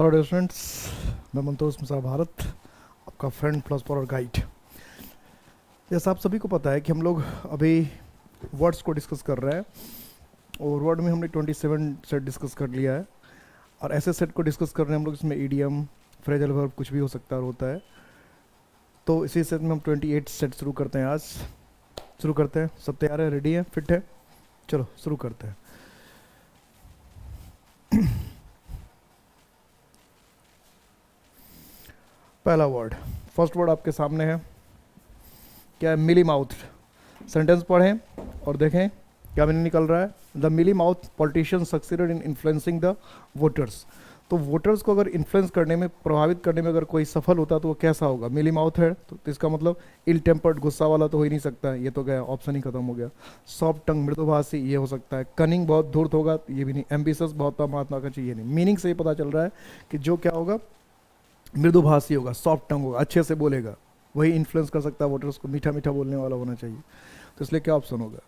Hello dear students, मैं मंतोष मिश्रा भारत, आपका friend plus और गाइड। जैसा आप सभी को पता है कि हम लोग अभी वर्ड्स को डिस्कस कर रहे हैं और वर्ड में हमने 27 सेट डिस्कस कर लिया है और ऐसे सेट को डिस्कस कर रहे हैं हम लोग, इसमें ईडियम, फ्रेजल वर्ब कुछ भी हो सकता है और होता है। तो इसी सेट में हम 28 सेट शुरू करते हैं। आज शुरू करते हैं। सब तैयार है, रेडी है, फिट है? चलो शुरू करते हैं। पहला वर्ड, फर्स्ट वर्ड आपके सामने है, क्या है? मिली माउथ। सेंटेंस पढ़ें और देखें क्या मीनिंग निकल रहा है। The mealy mouth politician succeeded in influencing the voters. तो वोटर्स को अगर इन्फ्लुएंस करने में, प्रभावित करने में अगर कोई सफल होता तो वो कैसा होगा? मिली माउथ है तो इसका मतलब इल टेम्पर्ड, गुस्सा वाला तो हो ही नहीं सकता, ये तो गया, ऑप्शन ही खत्म हो गया। सॉफ्ट टंग, मृदुभाषी, ये हो सकता है। कनिंग, बहुत धूर्त होगा, ये भी नहीं। एम्बिशियस, बहुत महात्मा का चाहिए नहीं। मीनिंग से ही पता चल रहा है कि जो क्या होगा, मृदुभाषी होगा, सॉफ्ट टंग होगा, अच्छे से बोलेगा, वही इन्फ्लुएंस कर सकता है वोटर्स को। मीठा मीठा बोलने वाला होना चाहिए। तो इसलिए क्या ऑप्शन होगा?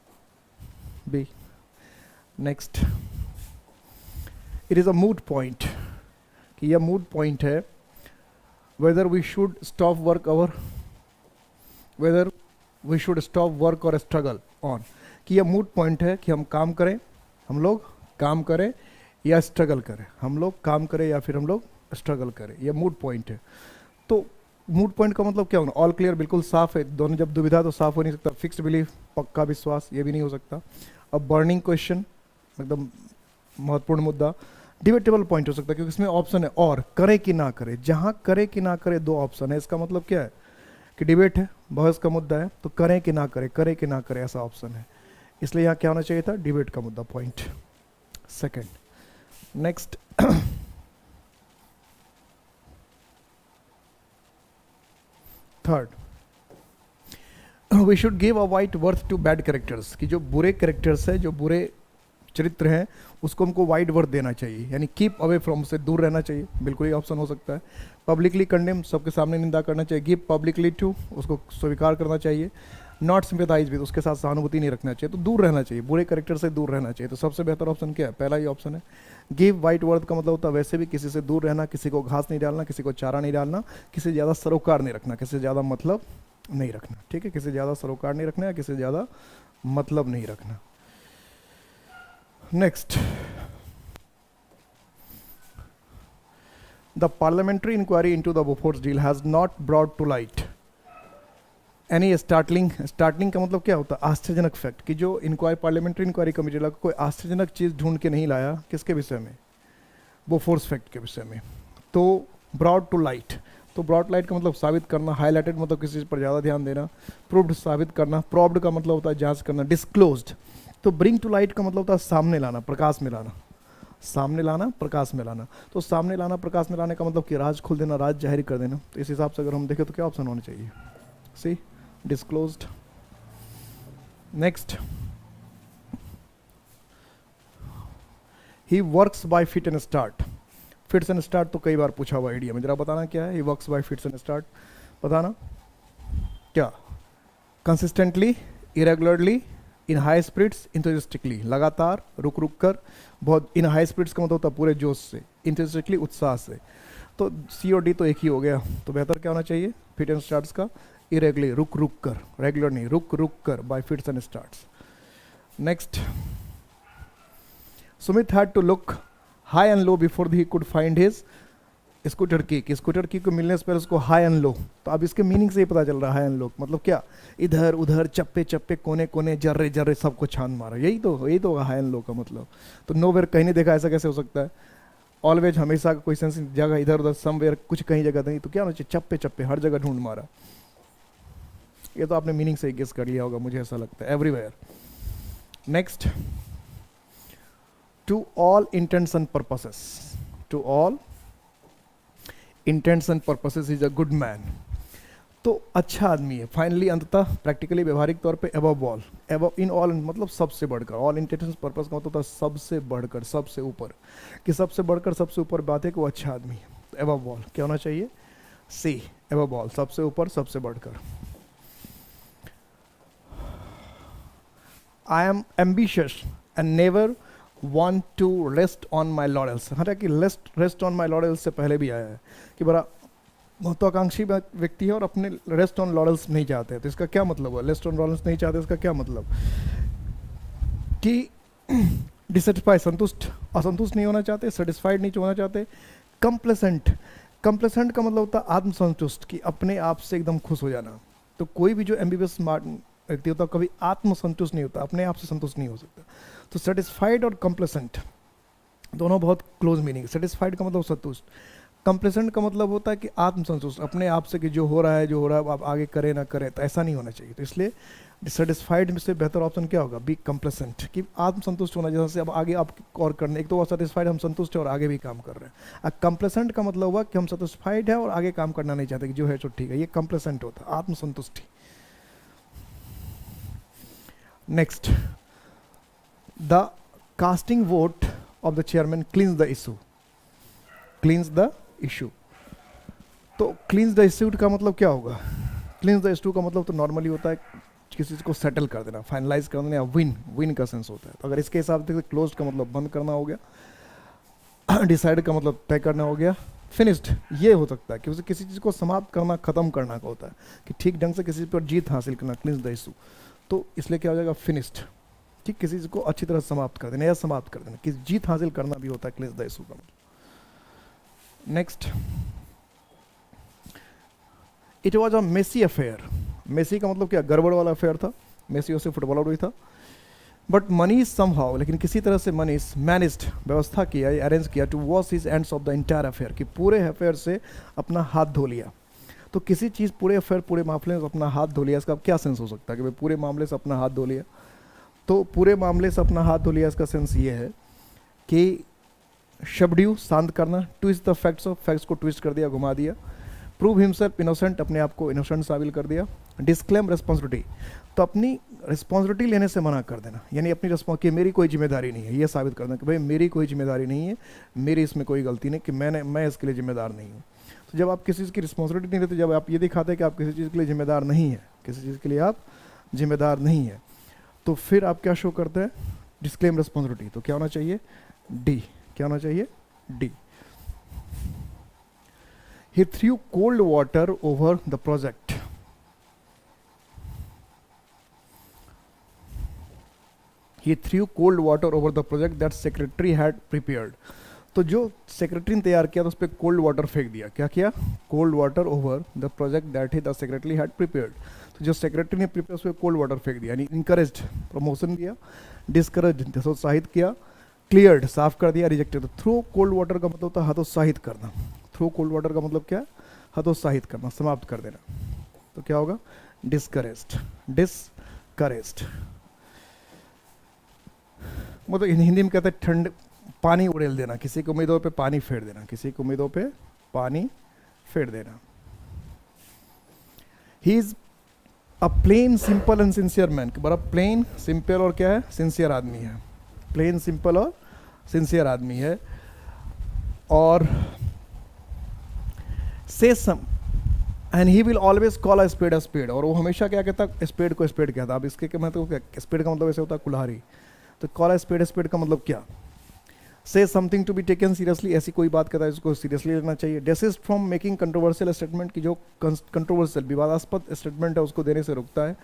B. Next, it is a moot point, कि यह मूड पॉइंट है। Whether we should stop work और whether we should stop work और स्ट्रगल ऑन, कि यह मूड पॉइंट है कि हम काम करें, हम लोग काम करें या स्ट्रगल करें, हम लोग काम करें या फिर हम लोग स्ट्रगल करें। ये मूड पॉइंट है। तो मूड पॉइंट का मतलब क्या होगा? ऑल क्लियर, बिल्कुल साफ है। दोनों जब दुविधा तो साफ हो नहीं सकता। फिक्स्ड बिलीफ, पक्का विश्वास, ये भी नहीं हो सकता। अब बर्निंग क्वेश्चन, एकदम महत्वपूर्ण मुद्दा। डिबेटेबल पॉइंट हो सकता है क्योंकि इसमें ऑप्शन है और, करे कि ना करे। जहाँ करे कि ना करे दो ऑप्शन है, इसका मतलब क्या है कि डिबेट है, बहस का मुद्दा है, तो करें कि ना करे, करे कि ना करे, ऐसा ऑप्शन है। इसलिए यहाँ क्या होना चाहिए था? डिबेट का मुद्दा, point. Second, next, third, we should give a wide berth to bad characters, कि जो बुरे कैरेक्टर्स है, जो बुरे चरित्र हैं, उसको हमको वाइट वर्थ देना चाहिए, यानी कीप अवे फ्रॉम, से दूर रहना चाहिए। बिल्कुल ही ऑप्शन हो सकता है। पब्लिकली कंडेम, सबके सामने निंदा करना चाहिए। गिव पब्लिकली टू, उसको स्वीकार करना चाहिए। नॉट सिंपैथाइज विद, उसके साथ सहानुभूति नहीं रखना चाहिए। तो दूर रहना चाहिए, बुरे कैरेक्टर से दूर रहना चाहिए। तो सबसे बेहतर ऑप्शन क्या है? पहला ही ऑप्शन है। गिव वाइट वर्थ का मतलब होता है वैसे भी किसी से दूर रहना, किसी को घास नहीं डालना, किसी को चारा नहीं डालना, किसी से ज़्यादा सरोकार नहीं रखना, किसी से ज़्यादा मतलब नहीं रखना। ठीक है, किसी से ज़्यादा सरोकार नहीं रखना या किसी से ज़्यादा मतलब नहीं रखना। Next, the parliamentary inquiry into the Bofors deal has not brought to light any startling. Startling का मतलब क्या होता है? आश्चर्यजनक फैक्ट, कि जो इंक्वायरी, पार्लियामेंट्री इंक्वायरी कमेटी लगा, कोई आश्चर्यजनक चीज़ ढूंढ के नहीं लाया। किसके विषय में? बोफोर्स फैक्ट के विषय में। तो ब्रॉड टू लाइट, तो ब्रॉड लाइट का मतलब साबित करना। हाईलाइटेड मतलब किसी चीज़ पर ज़्यादा ध्यान देना। प्रूव्ड, साबित करना। प्रॉब्ड का मतलब होता है जांच करना। डिस्क्लोज्ड, तो ब्रिंग टू लाइट का मतलब होता है सामने लाना, प्रकाश में लाना। सामने लाना, प्रकाश में लाना। तो सामने लाना, प्रकाश में लाने का मतलब कि राज खोल देना, राज जाहिर कर देना। तो इस हिसाब से अगर हम देखें तो क्या ऑप्शन होना चाहिए? C, disclosed. Next, he works by fit and start. Fits and start तो कई बार पूछा हुआ आइडिया में, जरा बताना क्या है? He works by fits and start, बताना क्या? Consistently, irregularly, in high spirits, enthusiastically, लगातार, रुक रुक कर, बहुत। इन हाई स्पिरिट्स का मतलब होता है पूरे जोश से, इंथुजिस्टिकली, उत्साह से। तो सी और डी तो एक ही हो गया। तो बेहतर क्या होना चाहिए फिट एंड स्टार्ट्स का? इरेगुलरली, रुक रुक कर, रेगुलर नहीं, रुक रुक कर, by fits and starts. Next, Sumit had to look high and low before he could find his scooter key, कि स्कूटर की को मिलने से पहले उसको हाई एंड लो। तो अब इसके मीनिंग से ही पता चल रहा है हाई एंड लो मतलब क्या? इधर उधर, चप्पे चप्पे, कोने कोने, जर्रे जर्रे, सबको छान मारा, यही तो होगा हाई एंड लो का मतलब। तो नो वेयर, कहीं नहीं देखा, ऐसा कैसे हो सकता है? ऑलवेज, हमेशा का कोई सेंस जगह, इधर उधर, समवेयर, कुछ कहीं जगह नहीं। तो क्या होना चाहिए? चप्पे चप्पे, हर जगह ढूंढ मारा। ये तो आपने मीनिंग से ही गेस कर लिया होगा, मुझे ऐसा लगता है, everywhere. Next, to all intents and purposes, to all intents and purposes is a good man. तो अच्छा आदमी है। फाइनली, अंततः, प्रैक्टिकली, व्यवहारिक तौर पे, above all, above, in all मतलब सबसे बढ़कर। ऑल इंटेंट्स पर्पस का मतलब होता है सबसे बढ़कर, सबसे ऊपर, कि सबसे बढ़कर, सबसे ऊपर बात है कि वो अच्छा आदमी है। तो अबव ऑल क्या होना चाहिए? सी, अबव ऑल, सबसे ऊपर, सबसे बढ़कर। I am ambitious and never want to rest on my laurels। हालांकि रेस्ट ऑन माई लॉरेल्स से पहले भी आया है कि बड़ा महत्वाकांक्षी व्यक्ति है और अपने रेस्ट ऑन लॉरेल्स नहीं चाहते। तो इसका क्या मतलब है, रेस्ट ऑन लॉरेल्स नहीं चाहते, इसका क्या मतलब कि डिससेटिस्फाइड, असंतुष्ट नहीं होना चाहते, सेटिस्फाइड नहीं होना चाहते। कंप्लेसेंट का मतलब होता है आत्मसंतुष्ट, कि अपने आप से एकदम खुश हो जाना। तो कोई भी जो एमबीबीएस स्मार्ट व्यक्ति होता है कभी आत्मसंतुष्ट नहीं होता, अपने आप से संतुष्ट नहीं हो सकता। तो सेटिस्फाइड और कंप्लेसेंट दोनों बहुत क्लोज मीनिंग। सेटिस्फाइड का मतलब संतुष्ट, कंप्लेसेंट का मतलब होता है कि आत्मसंतुष्ट, अपने आप से कि जो हो रहा है आप आगे करें ना करें, तो ऐसा नहीं होना चाहिए। तो इसलिए डिससेटिस्फाइड में से बेहतर ऑप्शन क्या होगा, बी कंप्लेसेंट, कि आत्मसंतुष्ट होना, जैसे अब आगे आप और करने। एक तो वो सेटिस्फाइड, हम संतुष्ट है और आगे भी काम कर रहे हैं। कंप्लेसेंट का मतलब हुआ कि हम सेटिस्फाइड है और आगे काम करना नहीं चाहते, कि जो है तो ठीक है, ये कंप्लेसेंट होता है, आत्मसंतुष्टि। Next, the casting vote of the chairman cleans the issue. Cleans the issue, तो क्लींस द इशू का मतलब क्या होगा? क्लींस द इशू का मतलब तो नॉर्मली होता है किसी चीज़ को सेटल कर देना, फाइनलाइज कर देना, या विन का सेंस होता है। तो अगर इसके हिसाब से क्लोज का मतलब बंद करना हो गया, डिसाइड का मतलब तय करना हो गया, फिनिश्ड ये हो सकता है कि उसे किसी चीज़ को समाप्त करना, खत्म करना का होता है, कि ठीक ढंग से किसी पर जीत हासिल करना, क्लींस द इशू। तो इसलिए क्या हो जाएगा, फिनिश्ड, कि किसी चीज़ को अच्छी तरह समाप्त कर देना या समाप्त कर देना, कि जीत हासिल करना भी होता है क्लींस द इशू का मतलब। Next, it was a messy affair. Messy का मतलब क्या, गड़बड़ वाला अफेयर था। मेसी उससे फुटबॉलर भी था। बट मनीष समहाउ, लेकिन किसी तरह से मनीष मैनेज्ड, व्यवस्था किया या अरेंज किया, to wash his ends of the entire affair, कि पूरे अफेयर से अपना हाथ धो लिया। तो किसी चीज़, पूरे अफेयर, पूरे मामले से अपना हाथ धो लिया, इसका क्या सेंस हो सकता है कि भाई पूरे मामले से अपना हाथ धो लिया? तो पूरे मामले से अपना हाथ धो लिया, इसका सेंस ये है कि शब्ड्यू, शांत करना, twist the facts, of facts को ट्विस्ट कर दिया, घुमा दिया। प्रूव हिमसेल्फ इनोसेंट, अपने आप को इनोसेंट साबित कर दिया। डिस्क्लेम रिस्पॉन्सिबिलिटी, तो अपनी रिस्पॉन्सिबिलिटी लेने से मना कर देना, यानी अपनी कि मेरी कोई जिम्मेदारी नहीं है, ये साबित करना कि भाई मेरी कोई जिम्मेदारी नहीं है, मेरी इसमें कोई गलती नहीं, कि मैं इसके लिए जिम्मेदार नहीं हूँ। तो जब आप किसी चीज़ की रिस्पॉन्सिबिलिटी नहीं लेते, जब आप ये दिखाते हैं कि आप किसी चीज़ के लिए जिम्मेदार नहीं है, किसी चीज़ के लिए आप जिम्मेदार नहीं है, तो फिर आप क्या शो करते हैं, डिस्क्लेम रिस्पॉन्सिबिलिटी। तो क्या होना चाहिए, डी। क्या होना चाहिए, D. He threw cold water over the project. He threw cold water over the project that secretary had prepared. तो जो सेक्रेटरी ने तैयार किया तो उस पर कोल्ड वाटर फेंक दिया। क्या किया, cold water over the project that he the secretary had prepared. तो जो सेक्रेटरी ने प्रिपेयर उस पर कोल्ड वाटर फेंक दिया, यानी इनकरेज्ड, प्रमोशन दिया, डिस्करेज, हतोत्साहित किया, क्लियर्ड, साफ कर दिया, रिजेक्टेड। थ्रो कोल्ड वाटर का मतलब होता है हतोत्साहित करना। थ्रो कोल्ड वाटर का मतलब क्या है, हतोत्साहित करना, समाप्त कर देना। तो क्या होगा, डिस्करेज्ड, डिस्करेज्ड। मतलब हिंदी में कहते हैं ठंड, पानी उड़ेल देना, किसी की उम्मीदों पे पानी फेर देना, किसी की उम्मीदों पे पानी फेर देना। He is a plain simple and sincere man, बड़ा प्लेन, सिंपल और क्या है, सिंसियर आदमी है। प्लेन, सिंपल और सिंसियर आदमी है। और से some and he will always call a spade, और वो हमेशा क्या कहता है, स्पेड को स्पेड कहता है। अब इसके मतलब क्या, स्पेड का मतलब ऐसे होता है कुल्हाड़ी। तो कॉल अ स्पेड का मतलब क्या, say something to be taken seriously, ऐसी कोई बात कहता है जिसको सीरियसली लेना चाहिए। Desist from making controversial statement, की जो कंट्रोवर्शियल, विवादास्पद स्टेटमेंट है उसको देने से रुकता है।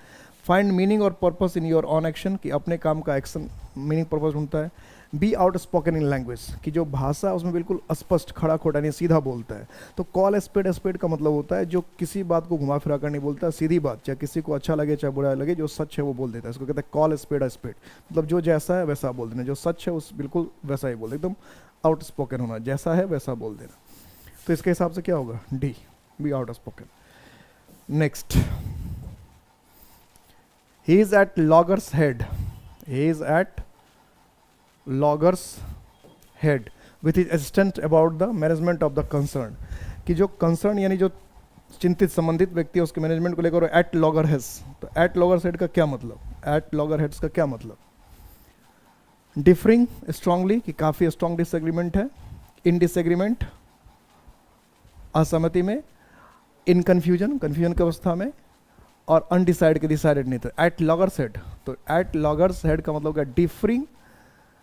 फाइंड मीनिंग और purpose in your on action, कि अपने काम का एक्शन मीनिंग पर्पस ढूंढता है। Be out spoken in language, कि जो भाषा उसमें बिल्कुल स्पष्ट, खड़ा खोटा नहीं, सीधा बोलता है। तो कॉल स्पेड का मतलब होता है जो किसी बात को घुमा फिरा कर नहीं बोलता, सीधी बात, चाहे किसी को अच्छा लगे चाहे बुरा लगे, जो सच है वो बोल देता है। इसको कहते हैं कॉल स्पेड मतलब जो जैसा है वैसा बोल देना, जो सच है उस बिल्कुल वैसा ही बोल, एकदम आउट स्पोकन होना, जैसा है वैसा बोल देना। तो इसके हिसाब से क्या होगा, D, be outspoken. Next, he is at loggerheads, he is at loggerheads with his assistant about the management of the concern, कि जो कंसर्न यानी जो चिंतित संबंधित व्यक्ति है उसके मैनेजमेंट को लेकर एट लॉगर हेड्स। तो एट लॉगर हेड का क्या मतलब, एट लॉगर हेड्स का क्या मतलब, डिफरिंग स्ट्रांगली, कि काफ़ी स्ट्रांग डिसएग्रीमेंट है। इन डिसएग्रीमेंट, असहमति में। इन कन्फ्यूजन, कन्फ्यूजन की अवस्था में। और अनडिसाइड के डिसाइडेड नहीं। तो एट लॉगर्स हेड, तो एट लॉगर्स हेड का मतलब क्या, डिफरिंग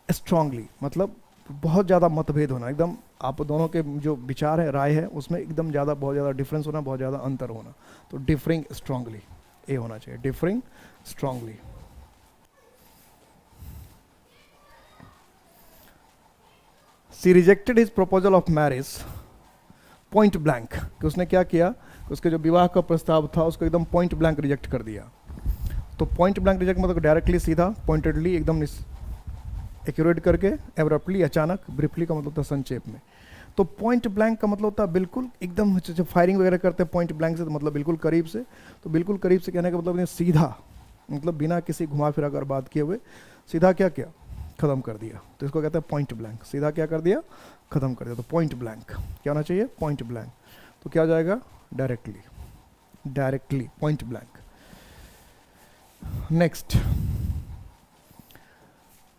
स्ट्रांगली मतलब बहुत ज़्यादा मतभेद होना, एकदम आप दोनों के जो विचार है, राय है, उसमें एकदम ज़्यादा बहुत ज़्यादा डिफरेंस होना, बहुत ज़्यादा अंतर होना। तो डिफरिंग स्ट्रांगली ए होना चाहिए, differing strongly. She rejected his proposal of marriage point blank, कि उसने क्या किया कि उसके जो विवाह का प्रस्ताव था उसको एकदम पॉइंट ब्लैंक रिजेक्ट कर दिया। तो पॉइंट ब्लैंक रिजेक्ट मतलब डायरेक्टली, सीधा, पॉइंटेडली, एकदम एक्यूरेट करके, एब्रप्टली, अचानक, ब्रीफली का मतलब था संक्षेप में। तो पॉइंट ब्लैंक का मतलब होता है बिल्कुल एकदम, जब फायरिंग वगैरह करते हैं पॉइंट ब्लैंक से तो मतलब बिल्कुल करीब से। तो बिल्कुल करीब से कहने का मतलब सीधा, मतलब बिना किसी घुमा फिरा कर बात किए हुए सीधा क्या किया, खत्म कर दिया। तो इसको कहते हैं पॉइंट ब्लैंक, सीधा क्या कर दिया, खत्म कर दिया। तो पॉइंट ब्लैंक क्या होना चाहिए, पॉइंट ब्लैंक। तो क्या हो जाएगा, directly, directly, point blank. Next,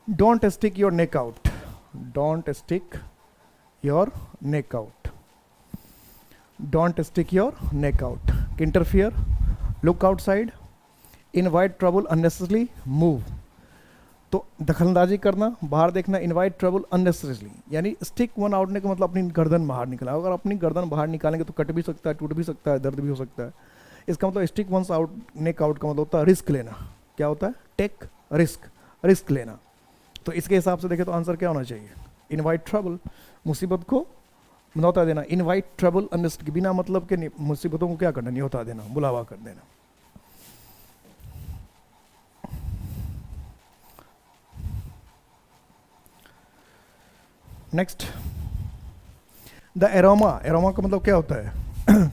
don't stick your neck out, don't stick your neck out, don't stick your neck out. Interfere, look outside, invite trouble unnecessarily, move. तो दखलंदाजी करना, बाहर देखना, इनवाइट ट्रबल अननेसेसरली, यानी stick one out ने का मतलब अपनी गर्दन बाहर निकाला। अगर अपनी गर्दन बाहर निकालेंगे तो कट भी सकता है, टूट भी सकता है, दर्द भी हो सकता है। इसका मतलब stick one's out neck out का मतलब होता है रिस्क लेना। क्या होता है, टेक रिस्क, रिस्क लेना। तो इसके हिसाब से देखें तो आंसर क्या होना चाहिए, इनवाइट ट्रबल, मुसीबत को न्योता देना। इनवाइट ट्रबल अननेसेसरली, बिना मतलब के मुसीबतों को क्या करना, न्योता देना, बुलावा कर देना। नेक्स्ट, द एरोमा, एरोमा का मतलब क्या होता है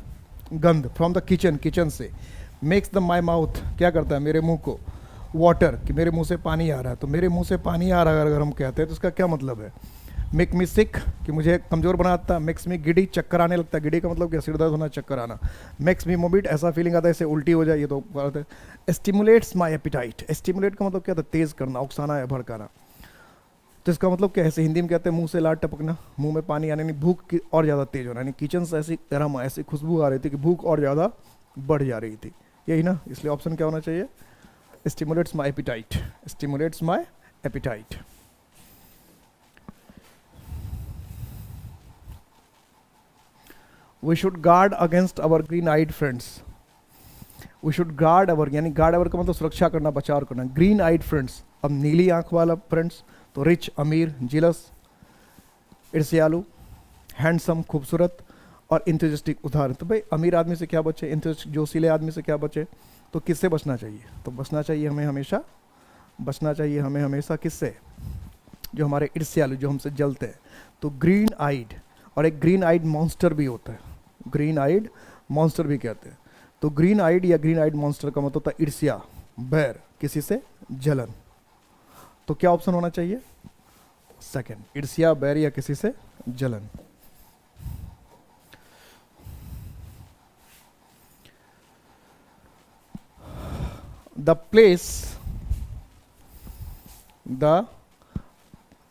गंध, फ्रॉम द किचन, किचन से। मेक्स द माई माउथ, क्या करता है, मेरे मुंह को, वाटर, कि मेरे मुंह से पानी आ रहा है। तो मेरे मुंह से पानी आ रहा है अगर हम कहते हैं तो इसका क्या मतलब है, मेक मी सिक, कि मुझे कमज़ोर बनाता है। मेक्स मी गिडी, चक्कर आने लगता है। गिडी का मतलब क्या, सिर दर्द होना, चक्कर आना। मेक्स मी मोबिट, ऐसा फीलिंग आता है इसे उल्टी हो जाए, ये तो बात है। स्टिमुलेट्स माई एपिटाइट, स्टिमुलेट का मतलब क्या था, तेज़ करना, उकसाना या भड़काना। तो इसका मतलब क्या है, ऐसे हिंदी में कहते हैं मुंह से लार टपकना, मुंह में पानी आने, नहीं भूख की और ज़्यादा तेज होना, यानी किचन से ऐसी गर्म, ऐसी खुशबू आ रही थी कि भूख और ज़्यादा बढ़ जा रही थी, यही ना। इसलिए ऑप्शन क्या होना चाहिए, stimulates my appetite, stimulates my appetite. We should guard against our green eyed friends, we should guard our, यानी गार्ड अवर का मतलब सुरक्षा करना, बचाव करना। ग्रीन आइड फ्रेंड्स, अब नीली आंख वाला फ्रेंड्स, तो रिच, अमीर, जिलस, ईर्ष्यालु, हैंडसम, खूबसूरत, और इंथुजिस्टिक, उदाहरण। तो भाई अमीर आदमी से क्या बचे, इंथुजिस्टिक, जोशीले आदमी से क्या बचे, तो किससे बचना चाहिए, तो बचना चाहिए हमें हमेशा, बचना चाहिए हमें हमेशा किससे, जो हमारे ईर्ष्यालु, जो हमसे जलते हैं। तो ग्रीन आइड, और एक ग्रीन आइड मॉन्स्टर भी होता है, ग्रीन आइड मॉन्स्टर भी कहते हैं। तो ग्रीन आइड या ग्रीन आइड मॉन्स्टर का मतलब होता है ईर्ष्या, बैर, किसी से जलन। तो क्या ऑप्शन होना चाहिए, सेकंड, ईर्ष्या, बैर या किसी से जलन। The place,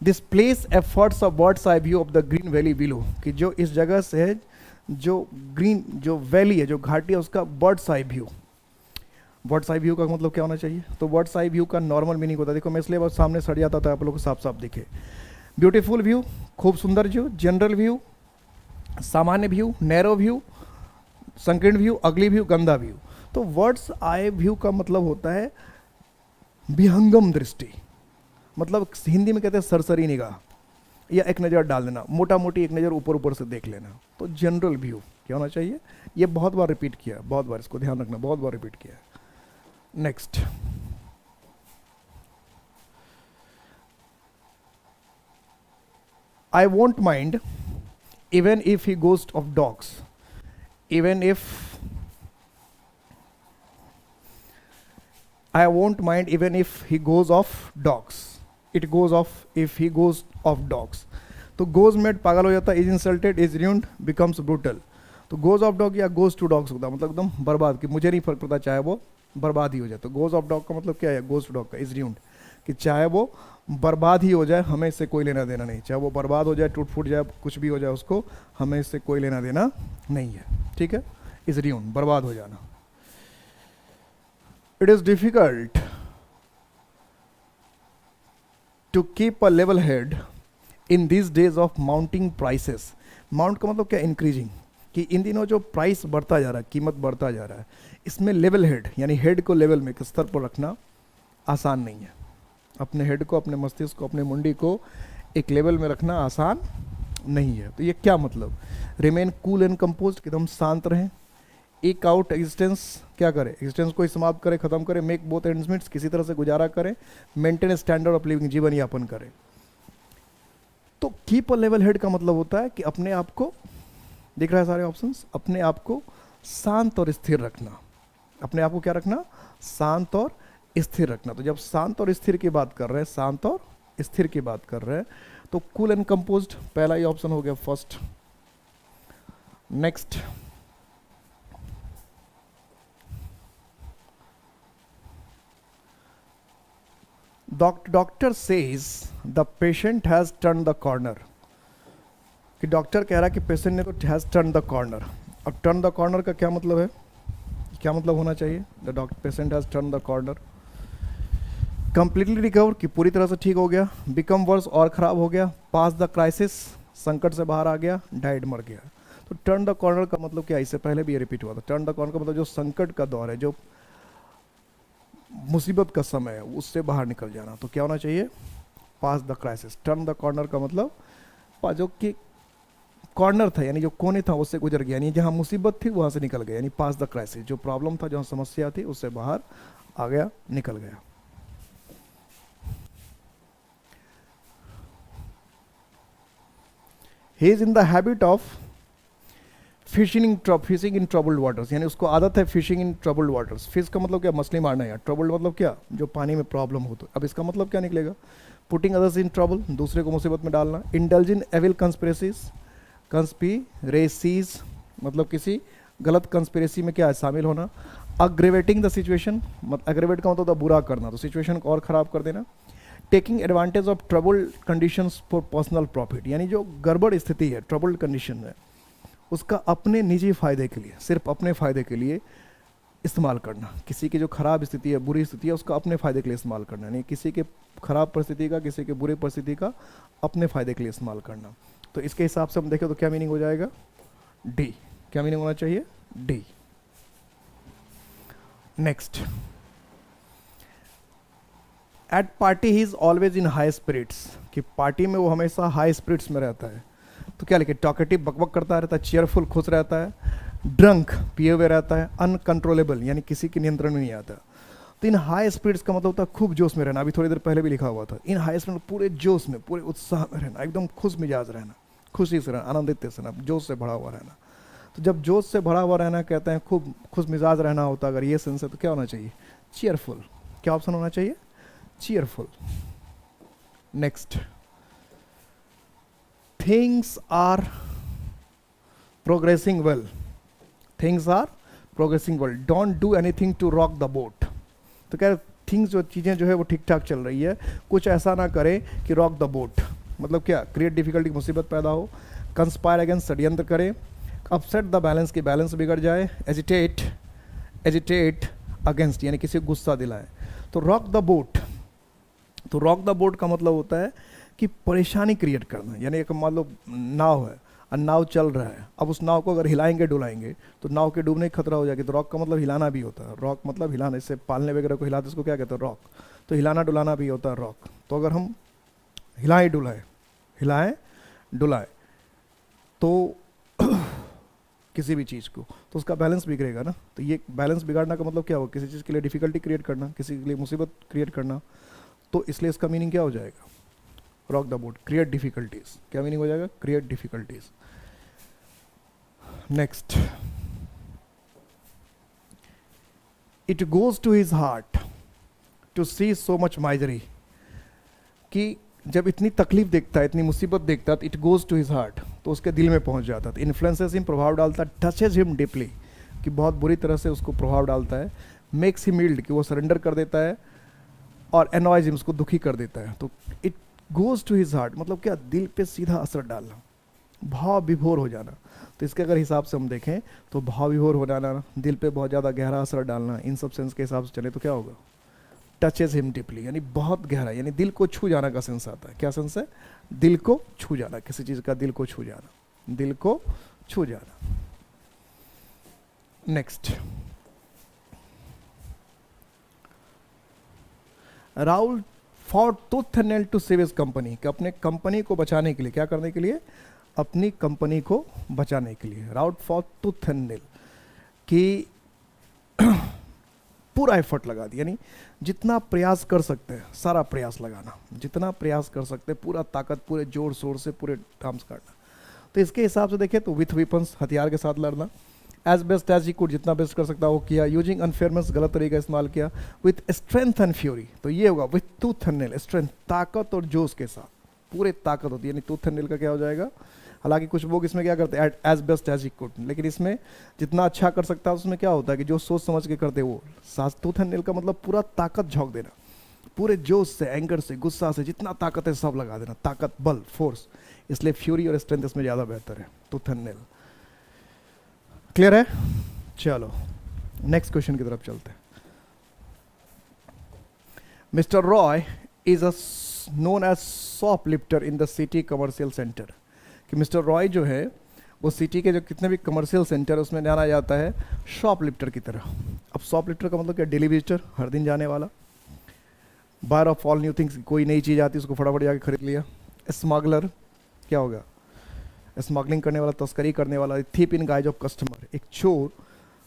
this place efforts of birds eye view of the green valley below, कि जो इस जगह से है, जो ग्रीन, जो वैली है, जो घाटी है, उसका birds eye view. Birds eye view का मतलब क्या होना चाहिए, तो बर्ड्स आई व्यू का नॉर्मल मीनिंग होता है, देखो मैं इसलिए बहुत सामने सड़ जाता था, आप लोगों को साफ साफ दिखे। ब्यूटीफुल व्यू, खूब सुंदर व्यू, जनरल व्यू, सामान्य व्यू, नैरो व्यू, संकीर्ण व्यू, अगली व्यू, गंदा व्यू। तो वर्ड्स आई व्यू का मतलब होता है विहंगम दृष्टि, मतलब हिंदी में कहते हैं सरसरी निगाह, या एक नज़र डाल देना, मोटा मोटी एक नज़र ऊपर ऊपर से देख लेना। तो जनरल व्यू क्या होना चाहिए, ये बहुत बार रिपीट किया, बहुत बार, इसको ध्यान रखना, बहुत बार रिपीट किया। Next, I won't mind even if he goes of dogs, even if I won't mind even if he goes of dogs, it goes off if he goes of dogs। तो goes में पागल हो जाता है, is insulted, is ruined, becomes brutal। तो goes of dog या goes to dogs होता है, मतलब एकदम बर्बाद, कि मुझे नहीं फर्क पड़ता, चाहे वो बर्बाद ही हो जाए। तो goes of dog का मतलब क्या है, goes to dog का is ruined, कि चाहे वो बर्बाद ही हो जाए, हमें इससे कोई लेना देना नहीं। चाहे वो बर्बाद हो जाए, टूट फूट जाए, कुछ भी हो जाए उसको, हमें इससे कोई लेना देना नहीं है, ठीक है। इज रियून, बर्बाद हो जाना। It is difficult to keep a level head in this days of mounting prices. Mount का मतलब क्या, इंक्रीजिंग, कि इन दिनों जो प्राइस बढ़ता जा रहा है, कीमत बढ़ता जा रहा है, इसमें लेवल हेड यानी हेड को लेवल में, स्तर पर रखना आसान नहीं है। अपने हेड को, अपने मस्तिष्क को, अपने मुंडी को एक लेवल में रखना आसान नहीं है। तो ये क्या मतलब, रिमेन कूल एंड कंपोज, एकदम शांत रहें। एक आउट एग्जिस्टेंस, क्या करें, एग्जिस्टेंस को समाप्त करें, खत्म करें। मेक बोथ एंड्स मीट्स, किसी तरह से गुजारा करें। मेंटेन स्टैंडर्ड ऑफ लिविंग, जीवन यापन करें। तो कीप अ लेवल हेड का मतलब होता है कि अपने आप को, दिख रहा है सारे ऑप्शंस, अपने आप को शांत और स्थिर रखना। अपने आप को क्या रखना, शांत और स्थिर रखना। तो जब शांत और स्थिर की बात कर रहे हैं, शांत और स्थिर की बात कर रहे हैं, तो कूल एंड कंपोज्ड पहला ही ऑप्शन हो गया, first. Next, doctor says the patient has turn the corner, कि डॉक्टर कह रहा है कि पेशेंट ने तो हैज टर्न द कॉर्नर। अब टर्न द कॉर्नर का क्या मतलब है, क्या मतलब होना चाहिए, the doctor patient has turn the corner. Completely recover, कि पूरी तरह से ठीक हो गया। बिकम वर्स, और ख़राब हो गया। पास द क्राइसिस, संकट से बाहर आ गया। डाइड, मर गया। तो टर्न द कॉर्नर का मतलब क्या, इससे पहले भी ये रिपीट हुआ था। टर्न द कॉर्नर का मतलब जो संकट का दौर है, जो मुसीबत का समय है, उससे बाहर निकल जाना। तो क्या होना चाहिए, pass the crisis. Turn the corner का मतलब जो कि कॉर्नर था, यानी जो कोने था उससे गुजर गया, यानी जहाँ मुसीबत थी वहाँ से निकल गया, यानी पास द क्राइसिस। जो प्रॉब्लम था, जहाँ समस्या थी, उससे बाहर आ गया, निकल गया। He is in the habit of fishing in troubled waters, यानी उसको आदत है fishing in troubled waters. Fish का मतलब क्या, मछली मारना है। ट्रबल्ड मतलब क्या, जो पानी में प्रॉब्लम हो। तो अब इसका मतलब क्या निकलेगा, पुटिंग अदर्स इन ट्रबल, दूसरे को मुसीबत में डालना। Indulge in evil conspiracies, conspiracies मतलब किसी गलत कंस्पिरेसी में क्या है, शामिल होना। अग्रेवेटिंग द सिचुएशन, अग्रेवेट का मतलब बुरा करना, तो सिचुएशन को और ख़राब कर देना। Taking advantage of troubled conditions for personal profit, यानी जो गड़बड़ स्थिति है, ट्रबल्ड कंडीशन है, उसका अपने निजी फायदे के लिए, सिर्फ अपने फायदे के लिए इस्तेमाल करना। किसी की जो खराब स्थिति है, बुरी स्थिति है, उसका अपने फायदे के लिए इस्तेमाल करना, यानी किसी के खराब परिस्थिति का, किसी के बुरी परिस्थिति का अपने फायदे के लिए इस्तेमाल करना। तो इसके हिसाब से हम देखें तो क्या मीनिंग हो जाएगा, डी। क्या मीनिंग होना चाहिए, D. Next, at party he is always in high spirits, कि पार्टी में वो हमेशा हाई स्पिरिट्स में रहता है। तो क्या लिखे, टॉकेटिव, बकबक करता रहता है। चेयरफुल, खुश रहता है। ड्रंक, पिए हुए रहता है। अनकंट्रोलेबल, यानी किसी के नियंत्रण में नहीं आता। तो इन हाई स्पिरिट्स का मतलब होता है खूब जोश में रहना। अभी थोड़ी देर पहले भी लिखा हुआ था, इन हाई स्पिरिट, पूरे जोश में, पूरे उत्साह में रहना, एकदम खुश मिजाज रहना, खुशी से रहना, आनंदित से रहना, जोश से भरा हुआ रहना। तो जब जोश से भरा हुआ रहना कहते हैं, खूब खुश मिजाज रहना होता है, अगर ये सेंस है तो क्या होना चाहिए, चीयरफुल। क्या ऑप्शन होना चाहिए, cheerful. Next, things are progressing well, things are progressing well, don't do anything to rock the boat. तो क्या, थिंग्स, जो चीज़ें जो है वो ठीक ठाक चल रही है, कुछ ऐसा ना करे कि रॉक द बोट, मतलब क्या, क्रिएट डिफिकल्टी, मुसीबत पैदा हो। कंस्पायर अगेंस्ट, षड्यंत्र करे। अपसेट द बैलेंस, की बैलेंस बिगड़ जाए। एजिटेट अगेंस्ट, यानी किसी को गुस्सा दिलाए। तो रॉक द बोट, तो रॉक द बोट का मतलब होता है कि परेशानी क्रिएट करना, यानी एक मान लो नाव है और नाव चल रहा है, अब उस नाव को अगर हिलाएंगे डुलाएंगे तो नाव के डूबने की खतरा हो जाएगी। तो रॉक का मतलब हिलाना भी होता है। रॉक मतलब हिलाना, इससे पालने वगैरह को हिलाते, इसको क्या कहते हैं, रॉक। तो हिलाना डुलाना भी होता है रॉक। तो अगर हम हिलाएं डुलाएं तो किसी भी चीज़ को, तो उसका बैलेंस बिगड़ेगा ना। तो ये बैलेंस बिगाड़ना का मतलब क्या होगा, किसी चीज़ के लिए डिफिकल्टी क्रिएट करना, किसी के लिए मुसीबत क्रिएट करना। तो इसलिए इसका मीनिंग क्या हो जाएगा, rock the boat, create difficulties. क्या मीनिंग हो जाएगा, create difficulties. Next, it goes to his heart to see so much misery, कि जब इतनी तकलीफ देखता है, इतनी मुसीबत देखता है, it goes to his heart, तो उसके दिल में पहुंच जाता है। इन्फ्लुएंसेस हिम, प्रभाव डालता है। टचेज हिम डीपली, कि बहुत बुरी तरह से उसको प्रभाव डालता है। मेक्स हिम यील्ड, कि वो सरेंडर कर देता है। और एनॉयज हिम, उसको दुखी कर देता है। तो it goes to his heart मतलब क्या, दिल पे सीधा असर डालना, भाव विभोर हो जाना। तो इसके अगर हिसाब से हम देखें तो भाव विभोर हो जाना, दिल पे बहुत ज़्यादा गहरा असर डालना, इन सब सेंस के हिसाब से चले तो क्या होगा, टचेज हिम डीपली, यानी बहुत गहरा, यानी दिल को छू जाना का सेंस आता है। क्या सेंस है? दिल को छू जाना, किसी चीज का दिल को छू जाना, दिल को छू जाना। Next, Rahul fought tooth and nail to save his company, कि अपने कंपनी को बचाने के लिए, क्या करने के लिए? अपनी कंपनी को बचाने के लिए। Rahul fought tooth and nail, कि पूरा एफर्ट लगा दिया, यानी जितना प्रयास कर सकते हैं सारा प्रयास लगाना, जितना प्रयास कर सकते हैं पूरा ताकत, पूरे जोर शोर से पूरे टार्म्स काटना। तो इसके हिसाब से देखें तो विथ वेपन्स, हथियार के साथ लड़ना, as best as he could, जितना बेस्ट कर सकता वो किया, यूजिंग अनफेयरनेस, गलत तरीका इस्तेमाल किया, विथ स्ट्रेंथ एंड फ्यूरी, तो ये होगा with tooth and nail, strength ताकत और जोश के साथ, पूरे ताकत होती है, यानी टूथ एंड नेल का क्या हो जाएगा? हालांकि कुछ लोग इसमें क्या करते हैं as best as he could, लेकिन इसमें जितना अच्छा कर सकता है उसमें क्या होता है कि जो सोच समझ के करते वो। टूथ एंड नेल का मतलब पूरा ताकत झोंक देना, पूरे जोश से, एंगर से, गुस्सा से, जितना ताकत है सब लगा देना, ताकत, बल, फोर्स, इसलिए फ्यूरी और स्ट्रेंथ इसमें ज़्यादा बेहतर है, टूथ एंड नेल। क्लियर है? चलो नेक्स्ट क्वेश्चन की तरफ चलते हैं। Mister Roy is known as shoplifter in the city commercial centre, कि मिस्टर रॉय जो है वो सिटी के जो कितने भी कमर्शियल सेंटर उसमें जाना जाता है शॉप लिफ्टर की तरह। अब शॉप लिफ्टर का मतलब क्या? डेली विजिटर, हर दिन जाने वाला। Buyer of all new things, कोई नई चीज़ आती है उसको फटाफट जाके खरीद लिया। स्मगलर क्या होगा? स्मगलिंग करने वाला, तस्करी करने वाला। Thief in guys of customer, एक चोर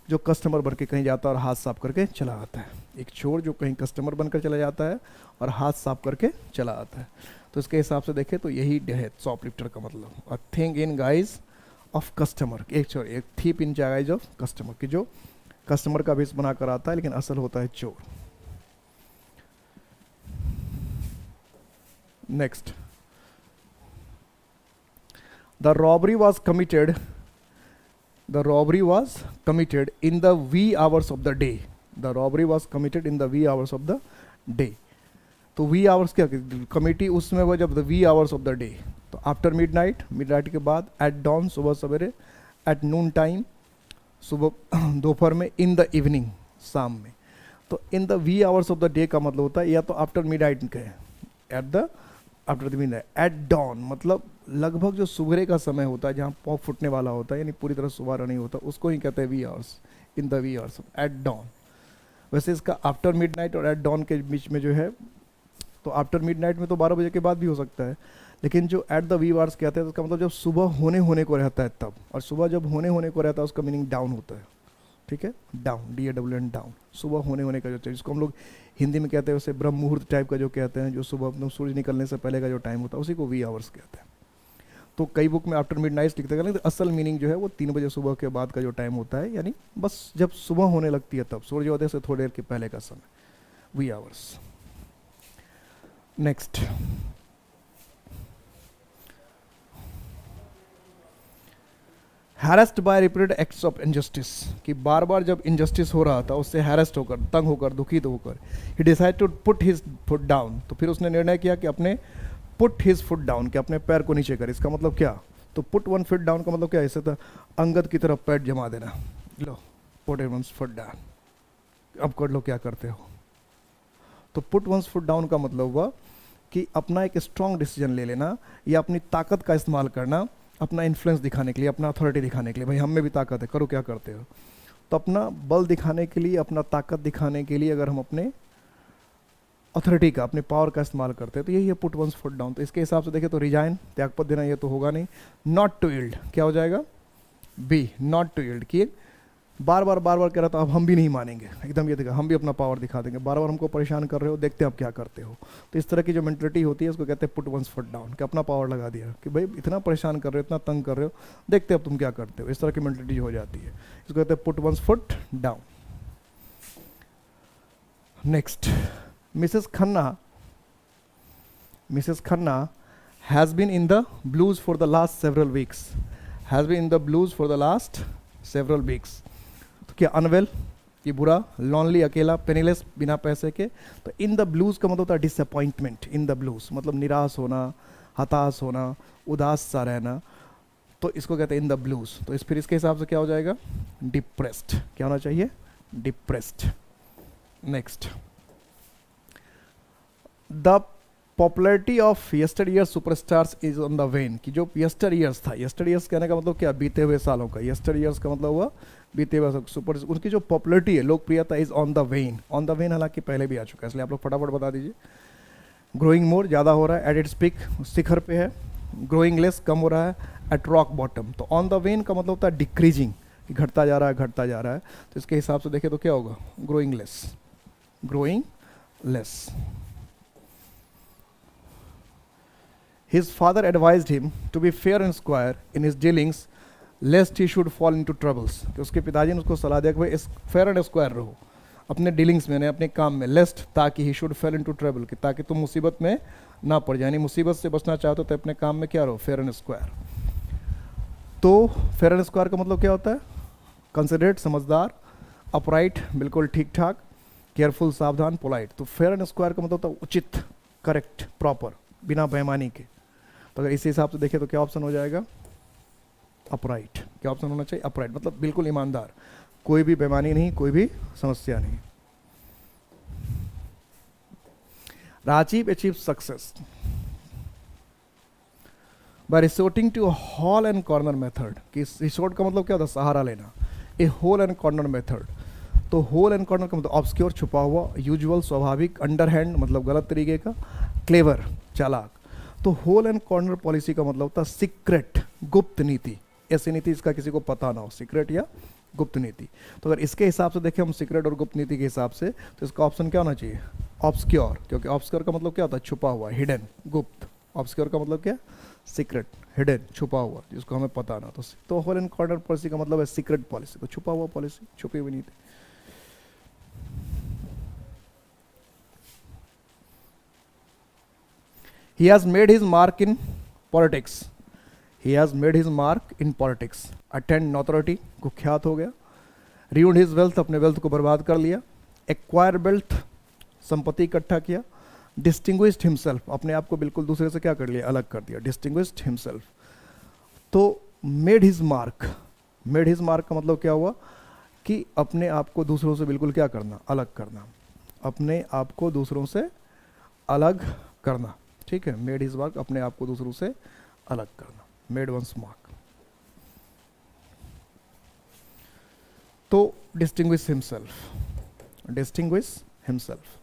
जो कस्टमर बन के कहीं जाता है और हाथ साफ करके चला आता है। एक चोर जो कहीं कस्टमर बनकर चला जाता है और हाथ साफ करके चला आता है। तो इसके हिसाब से देखें तो यही है शॉप लिफ्टर का मतलब, और thing in guys of customer, एक चोर, एक thief in guys of customer, कि जो कस्टमर का भेष बनाकर आता है लेकिन असल होता है चोर। Next, the robbery was committed in the wee hours of the day, the robbery was committed in the wee hours of the day। तो वी आवर्स क्या, कमिटी उसमें वो जब the wee hours of the day, तो after midnight, midnight के बाद, at dawn सुबह सवेरे, एट नून टाइम सुबह दोपहर में, इन द इवनिंग शाम में। तो in the wee hours of the day का मतलब होता है या तो आफ्टर मिडनाइट का है, after the midnight, at dawn मतलब लगभग जो सुबह का समय होता है जहाँ पॉप फुटने वाला होता है, यानी पूरी तरह सुबह नहीं होता, उसको ही कहते हैं wee hours, in the wee hours, at dawn. वैसे इसका आफ्टर मिडनाइट और एट डॉन के बीच में जो है, तो आफ्टर मिडनाइट में तो 12 बजे के बाद भी हो सकता है, लेकिन जो एट द वी आवर्स कहते हैं उसका मतलब जब सुबह होने को रहता है तब, और सुबह जब होने को रहता है उसका मीनिंग डाउन होता है। ठीक है, डाउन, DAWN डाउन, सुबह होने का जो चाहिए, जिसको हम लोग हिंदी में कहते हैं उसे ब्रह्म मुहूर्त टाइप का जो कहते हैं, जो सुबह मतलब सूरज निकलने से पहले का जो टाइम होता है उसी को वी आवर्स कहते हैं। तो कई बुक में आफ्टर मिडनाइट लिखते हैं, तो असल मीनिंग जो है वो 3 बजे सुबह के बाद का जो टाइम होता है, यानी बस जब सुबह होने लगती है तब, सूर्योदय से थोड़ी देर के पहले का समय, wee hours. Next, harassed by repeated acts of injustice, कि बार बार जब इनजस्टिस हो रहा था उससे हैरेस्ट होकर, तंग होकर, दुखित होकर, he decide to put his foot down, तो फिर उसने निर्णय किया कि अपने पुट हिज फुट डाउन, कि अपने पैर को नीचे कर। इसका मतलब क्या? तो पुट वन फुट डाउन का मतलब क्या? ऐसे तो अंगद की तरफ पैर जमा देना, लो पुट वन फुट डाउन, अब कर लो क्या करते हो। तो पुट वन फुट डाउन का मतलब हुआ कि अपना एक स्ट्रॉन्ग डिसीजन ले लेना, या अपनी ताकत का इस्तेमाल करना, अपना इन्फ्लुएंस दिखाने के लिए, अपना अथॉरिटी दिखाने के लिए, भाई हम में भी ताकत है, करो क्या करते हो। तो अपना बल दिखाने के लिए, अपना ताकत दिखाने के लिए अगर हम अपने अथॉरिटी का, अपने पावर का इस्तेमाल करते हैं, तो यही है पुट वंस फुट डाउन। तो इसके हिसाब से देखें तो रिजाइन, त्यागपत्र देना, ये तो होगा नहीं। नॉट टू यील्ड क्या हो जाएगा? बी, नॉट टू यील्ड, कि बार बार कह रहा था अब हम भी नहीं मानेंगे, एकदम ये देखा हम भी अपना पावर दिखा देंगे, बार बार हमको परेशान कर रहे हो, देखते हैं आप क्या करते हो। तो इस तरह की जो मेंटलिटी होती है उसको कहते हैं पुट वंस फुट डाउन, कि अपना पावर लगा दिया कि भाई इतना परेशान कर रहे हो, इतना तंग कर रहे हो, देखते हैं अब तुम क्या करते हो। इस तरह की मेंटलिटी हो जाती है, इसको कहते हैं put one's foot down. Next, Mrs Khanna has been in the blues for the last several weeks, has been in the blues for the last several weeks। तो क्या अनवेल, ये बुरा, लॉनली अकेला, पेनीलेस बिना पैसे के। तो इन द ब्लूज का मतलब होता है डिसअपॉइंटमेंट, इन द ब्लूज मतलब निराश होना, हताश होना, उदास सा रहना, तो इसको कहते हैं इन द ब्लूज। तो फिर इसके हिसाब से क्या हो जाएगा? डिप्रेस्ड, क्या होना चाहिए? Depressed. Next, the popularity of यस्टर year superstars is on the when, कि जो यस्टर ईयर्स था, यस्टर ईयर्स कहने का मतलब क्या, बीते हुए सालों का, यस्टर ईयर्स का मतलब हुआ बीते हुए सुपर, उनकी जो पॉपुलरिटी है, लोकप्रियता, is on the when. On the when हालांकि पहले भी आ चुका है, इसलिए आप लोग फटाफट बता दीजिए। ग्रोइंग मोर, ज़्यादा हो रहा है, एट इट्स पीक, शिखर पे है। ग्रोइंग लेस, कम हो रहा है, एट रॉक बॉटम। तो ऑन द वेन का मतलब होता है डिक्रीजिंग, कि घटता जा रहा है, घटता जा रहा है। तो इसके हिसाब से देखें तो क्या होगा, growing less, growing less. His father advised him to be fair and square in his dealings, lest he should fall into troubles. कि उसके पिताजी ने उसको सलाह दिया कि भाई फेयर एंड स्क्वायर रहो अपने डीलिंग्स में, अपने काम में, लेस्ट, ताकि he should fail into trouble, कि ताकि तुम मुसीबत में ना पड़ जाए, यानी मुसीबत से बचना चाहते हो तो अपने काम में क्या रहो, फेयर एंड स्क्वायर। तो फेयर एंड स्क्वायर का मतलब क्या होता है, कंसिडरेट, समझदार, अपराइट, बिल्कुल ठीक ठाक, केयरफुल, सावधान, पोलाइट। तो फेयर एंड स्क्वायर का मतलब होता है उचित, करेक्ट, प्रॉपर, बिना बेईमानी के। तो अगर इसी हिसाब से देखें तो क्या ऑप्शन हो जाएगा, अपराइट। क्या ऑप्शन होना चाहिए, अपराइट, मतलब बिल्कुल ईमानदार, कोई भी बेईमानी नहीं, कोई भी समस्या नहीं। Rajiv achieve success by resorting to hole and corner method, कि रिसोर्ट का मतलब क्या होता है, सहारा लेना, a hole and corner method. तो होल एंड कॉर्नर का मतलब ऑब्सक्योर, छुपा हुआ, यूजुअल, स्वाभाविक, अंडरहैंड मतलब गलत तरीके का, क्लेवर, चालाक। तो होल एंड कॉर्नर पॉलिसी का मतलब होता है सीक्रेट, गुप्त नीति, ऐसी नीति इसका किसी को पता ना हो, सीक्रेट या गुप्त नीति। तो अगर इसके हिसाब से देखें हम, सीक्रेट और गुप्त नीति के हिसाब से, तो इसका ऑप्शन क्या होना चाहिए, ऑब्सक्योर, क्योंकि ऑब्सक्योर का मतलब क्या होता है, छुपा हुआ, हिडन, गुप्त। ऑब्सक्योर का मतलब क्या, सीक्रेट, हिडन, छुपा हुआ, जिसको हमें पता ना। तो होल एंड कॉर्नर पॉलिसी का मतलब है सीक्रेट पॉलिसी, तो छुपा हुआ पॉलिसी, छुपी हुई नीति। He has made his mark in politics. He has made his mark in politics. Attained notoriety, कुख्यात हो गया। Ruined his wealth, अपने वेल्थ को बर्बाद कर लिया। Acquire wealth, संपत्ति इकट्ठा किया। Distinguished himself, अपने आप को बिल्कुल दूसरे से क्या कर लिया, अलग कर दिया। Distinguished himself. तो made his mark, made his mark का मतलब क्या हुआ, कि अपने आप को दूसरों से बिल्कुल क्या करना, अलग करना, अपने आप को दूसरों से अलग करना, ठीक है। मेड हिज मार्क, अपने आप को दूसरों से अलग करना, मेड वंस मार्क। तो distinguish himself, distinguish himself.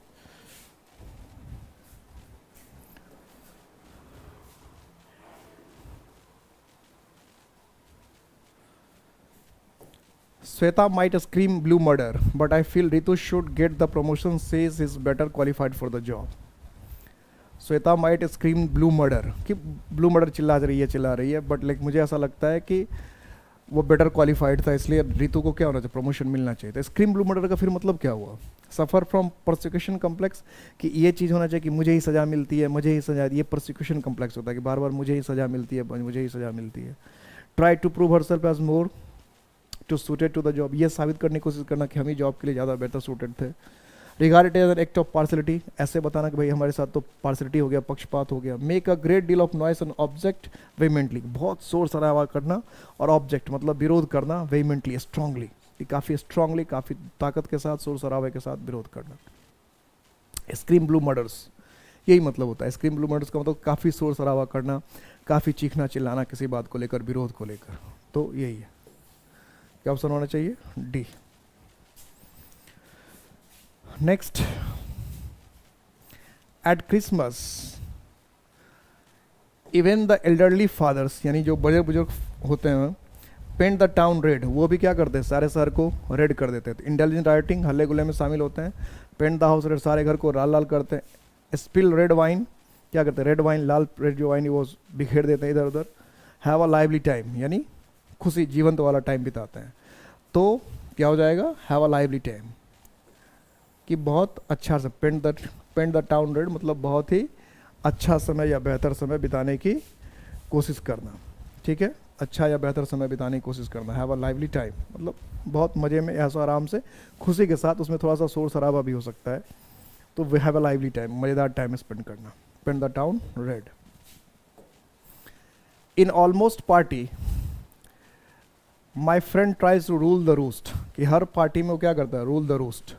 Sweta might scream blue murder, but I feel Ritu should get the promotion, says he's better qualified for the job. Shweta might scream blue murder, कि blue murder चिल्ला रही है, but like मुझे ऐसा लगता है कि वो बेटर क्वालिफाइड था, इसलिए रितु को क्या होना चाहिए, प्रमोशन मिलना चाहिए। तो स्क्रीम ब्लू मर्डर का फिर मतलब क्या हुआ, सफ़र फ्रॉम प्रोसिक्यूशन कम्प्लेक्स, कि ये चीज़ होना चाहिए कि मुझे ही सज़ा मिलती है, मुझे ही सज़ा, ये प्रोसिक्यूशन कम्प्लेक्स होता है कि बार बार मुझे ही सज़ा मिलती है, मुझे ही सज़ा मिलती है। Try to prove herself as more to suited to the job, ये साबित करने की कोशिश करना कि हम ही जॉब के लिए ज़्यादा बेहतर सूटेड थे। Regard it as an act of partiality, ऐसे बताना कि भाई हमारे साथ तो पार्सलिटी हो गया, पक्षपात हो गया। Make a great deal of noise and object vehemently, बहुत शोर शराबा करना, और ऑब्जेक्ट मतलब विरोध करना, वेमेंटली, स्ट्रांगली, काफ़ी स्ट्रांगली, काफ़ी ताकत के साथ, शोर शराबे के साथ विरोध करना। स्क्रीम ब्लू मर्डर्स, यही मतलब होता है। स्क्रीम ब्लू मर्डर्स का मतलब काफ़ी शोर शराबा करना, काफ़ी चीखना चिल्लाना किसी बात को लेकर, विरोध को लेकर। तो यही है, क्या ऑप्शन होना चाहिए, D. Next, at Christmas even the elderly fathers, यानी जो बड़े बुजुर्ग होते हैं, पेंट द टाउन रेड, वो भी क्या करते हैं, सारे शहर को रेड कर देते हैं। इंटेलिजेंट राइटिंग, हल्ले गुल्ले में शामिल होते हैं। पेंट द हाउस रेड, सारे घर को लाल लाल करते हैं। स्पिल रेड वाइन, क्या करते हैं, रेड वाइन, लाल रेड जो वाइन वो बिखेर देते हैं इधर उधर। हैव अ लाइवली टाइम, यानी खुशी, जीवंत वाला टाइम बिताते हैं। तो क्या हो जाएगा, हैव अ लाइवली टाइम, कि बहुत अच्छा से, पेंट द टाउन रेड मतलब बहुत ही अच्छा समय या बेहतर समय बिताने की कोशिश करना, ठीक है, अच्छा या बेहतर समय बिताने की कोशिश करना। हैव अ लाइवली टाइम मतलब बहुत मज़े में, ऐसा आराम से, खुशी के साथ, उसमें थोड़ा सा शोर शराबा भी हो सकता है। तो we have a lively time, मज़ेदार टाइम स्पेंड करना। Paint the town red. In almost party my friend tries to rule the roost, कि हर पार्टी में वो क्या करता है, रूल द रूस्ट।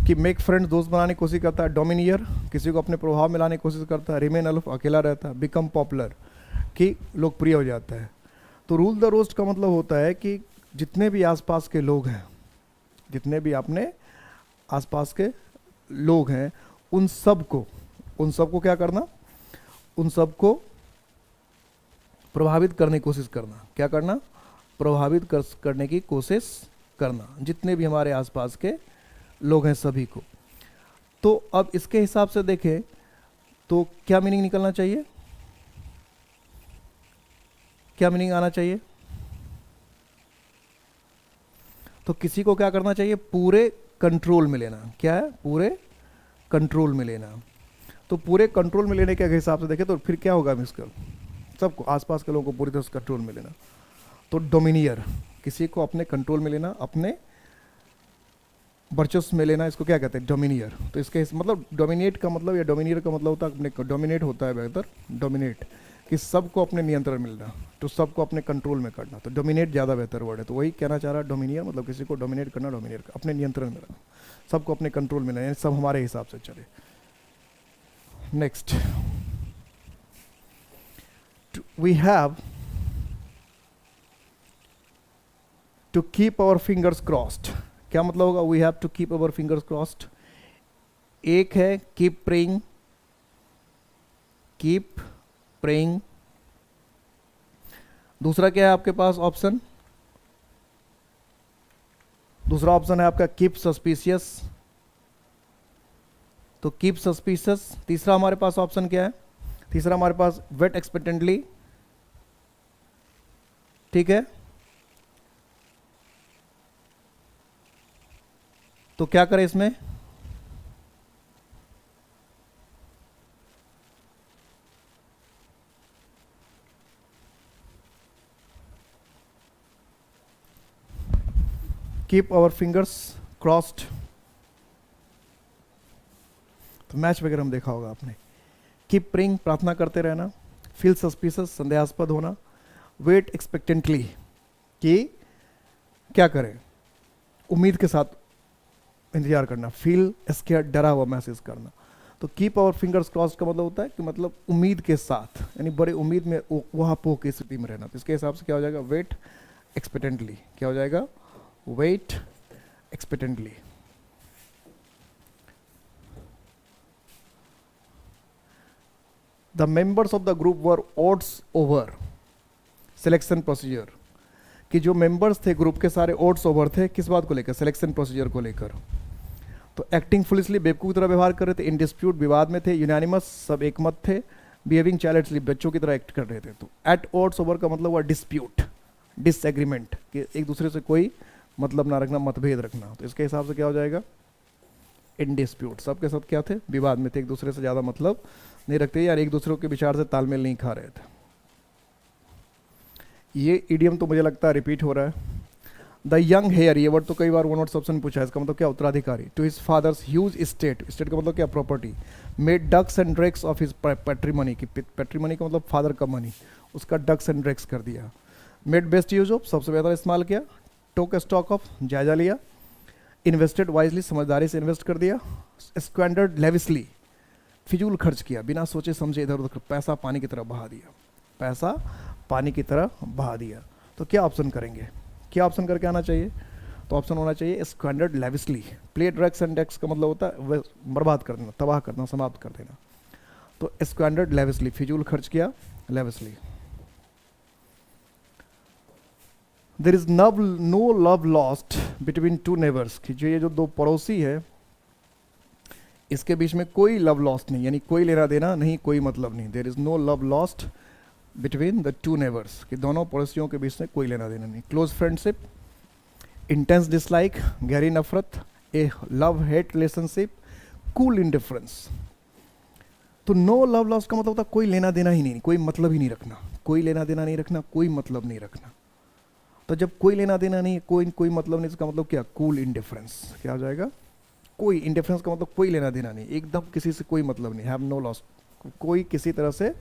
कि मेक फ्रेंड्स, दोस्त बनाने की कोशिश करता है। डोमिनियर, किसी को अपने प्रभाव में लाने की कोशिश करता है। रिमेन अलोफ, अकेला रहता है। बिकम पॉपुलर, कि लोकप्रिय हो जाता है। तो रूल द रोस्ट का मतलब होता है कि जितने भी आसपास के लोग हैं, जितने भी अपने आसपास के लोग हैं, उन सबको क्या करना, उन सबको प्रभावित करने की कोशिश करना। क्या करना, प्रभावित करने की कोशिश करना, जितने भी हमारे आसपास के लोग हैं सभी को। तो अब इसके हिसाब से देखें तो क्या मीनिंग निकलना चाहिए, क्या मीनिंग आना चाहिए? तो किसी को क्या करना चाहिए, पूरे कंट्रोल में लेना। क्या है, पूरे कंट्रोल में लेना। तो पूरे कंट्रोल में लेने के हिसाब से देखें तो फिर क्या होगा मिस्कल, सबको, आसपास के लोगों को पूरी तरह से कंट्रोल में लेना। तो डोमिनियर, किसी को अपने कंट्रोल में लेना, अपने वर्चस्व में लेना, इसको क्या कहते हैं, डोमिनियर। तो इसके मतलब डोमिनेट का मतलब या डोमिनियर का मतलब होता है अपने, डोमिनेट होता है बेहतर, डोमिनेट, कि सबको अपने नियंत्रण में लेना, तो सबको अपने कंट्रोल में करना। तो डोमिनेट ज़्यादा बेहतर वर्ड है। तो वही कहना चाह रहा है डोमिनियर, मतलब किसी को डोमिनेट करना, डोमिनेट अपने नियंत्रण में रखना, सबको अपने कंट्रोल में लेना, सब हमारे हिसाब से चले। Next, we have to keep our fingers crossed. क्या मतलब होगा, we have to keep our fingers crossed? एक है कीप प्रेइंग, कीप प्रेइंग। दूसरा क्या है आपके पास ऑप्शन, दूसरा ऑप्शन है आपका कीप सस्पिशियस, तो कीप सस्पिशियस। तीसरा हमारे पास ऑप्शन क्या है, तीसरा हमारे पास वेट एक्सपेक्टेंटली, ठीक है। तो क्या करें इसमें, कीप आवर फिंगर्स क्रॉस्ड। तो मैच वगैरह हम देखा होगा आपने। कीप प्रेइंग, प्रार्थना करते रहना। फील सस्पिशियस, संदेहास्पद होना। वेट एक्सपेक्टेंटली, कि क्या करें, उम्मीद के साथ इंतजार करना। फील स्केयर्ड, डरा हुआ महसूस करना। तो कीप आवर फिंगर्स क्रॉस्ड का मतलब होता है कि मतलब उम्मीद के साथ, यानी बड़े उम्मीद में वहाँ पो की स्थिति में रहना। तो इसके हिसाब से क्या हो जाएगा, वेट एक्सपेक्टेंटली। क्या हो जाएगा, wait expectantly. The members of the group were odds over selection procedure, कि जो मेंबर्स थे ग्रुप के सारे ओट्स ओवर थे, किस बात को लेकर, सिलेक्शन प्रोसीजर को लेकर। तो एक्टिंग फुलिशली, बेवकूफ की तरह व्यवहार कर रहे थे। इन डिस्प्यूट, विवाद में थे। यूनानिमस, सब एक मत थे। बिहेविंग चाइल्डली, बच्चों की तरह एक्ट कर रहे थे। तो एट ओट्स ओवर का मतलब हुआ डिस्प्यूट, डिसएग्रीमेंट, कि एक दूसरे से कोई मतलब ना रखना, मतभेद रखना। तो इसके हिसाब से क्या हो जाएगा, इन डिस्प्यूट, सबके सब क्या थे, विवाद में थे, एक दूसरे से ज़्यादा मतलब नहीं रखते, यार एक दूसरे के विचार से तालमेल नहीं खा रहे थे। ये इडियम तो मुझे लगता है रिपीट हो रहा है। द यंग हेयर, ये वर्ड तो कई बार वन वर्ड ऑप्शन पूछा है, इसका मतलब क्या, उत्तराधिकारी। To his father's huge estate, estate का मतलब क्या, property. Made ducks and drakes of his patrimony, की पैट्रीमनी का मतलब फादर का मनी, उसका डक्स एंड ड्रैक्स कर दिया। मेड बेस्ट यूज ऑफ, सबसे बेहतर इस्तेमाल किया। टोक स्टॉक ऑफ, जायजा लिया। इन्वेस्टेड वाइजली, समझदारी से इन्वेस्ट कर दिया। स्क्वेंडर्ड लेविसली, फिजूल खर्च किया, बिना सोचे समझे इधर उधर, पैसा पानी की तरह बहा दिया, पैसा पानी की तरह बहा दिया। तो क्या ऑप्शन करेंगे, क्या ऑप्शन करके आना चाहिए, तो ऑप्शन होना चाहिए स्क्वेंडर्ड लेविसली। प्ले ड्रग्स एंड डेक्स का मतलब होता है बर्बाद कर देना, तबाह करना, समाप्त कर देना। तो स्क्वेंडर्ड लेविसली, फिजूल खर्च किया, lavishly. There is no love lost between two neighbours, कि जो ये जो दो पड़ोसी है इसके बीच में कोई लव लॉस्ट नहीं, यानी कोई लेना देना नहीं, कोई मतलब नहीं। There is no love lost between the two neighbours, कि दोनों पड़ोसियों के बीच में कोई लेना देना नहीं। क्लोज फ्रेंडशिप, इंटेंस डिसलाइक, गहरी नफरत, a love hate relationship, cool indifference. तो नो लव लॉस्ट का मतलब होता है कोई लेना देना ही नहीं, कोई मतलब ही नहीं रखना, कोई लेना देना नहीं रखना, कोई मतलब नहीं रखना। तो जब कोई लेना देना नहीं, कोई मतलब नहीं, इसका मतलब क्या, कूल इंडिफरेंस। क्या हो जाएगा, कोई इंडिफरेंस का मतलब कोई लेना देना नहीं, एकदम किसी से कोई मतलब नहीं, हैव नो लॉस, कोई किसी तरह से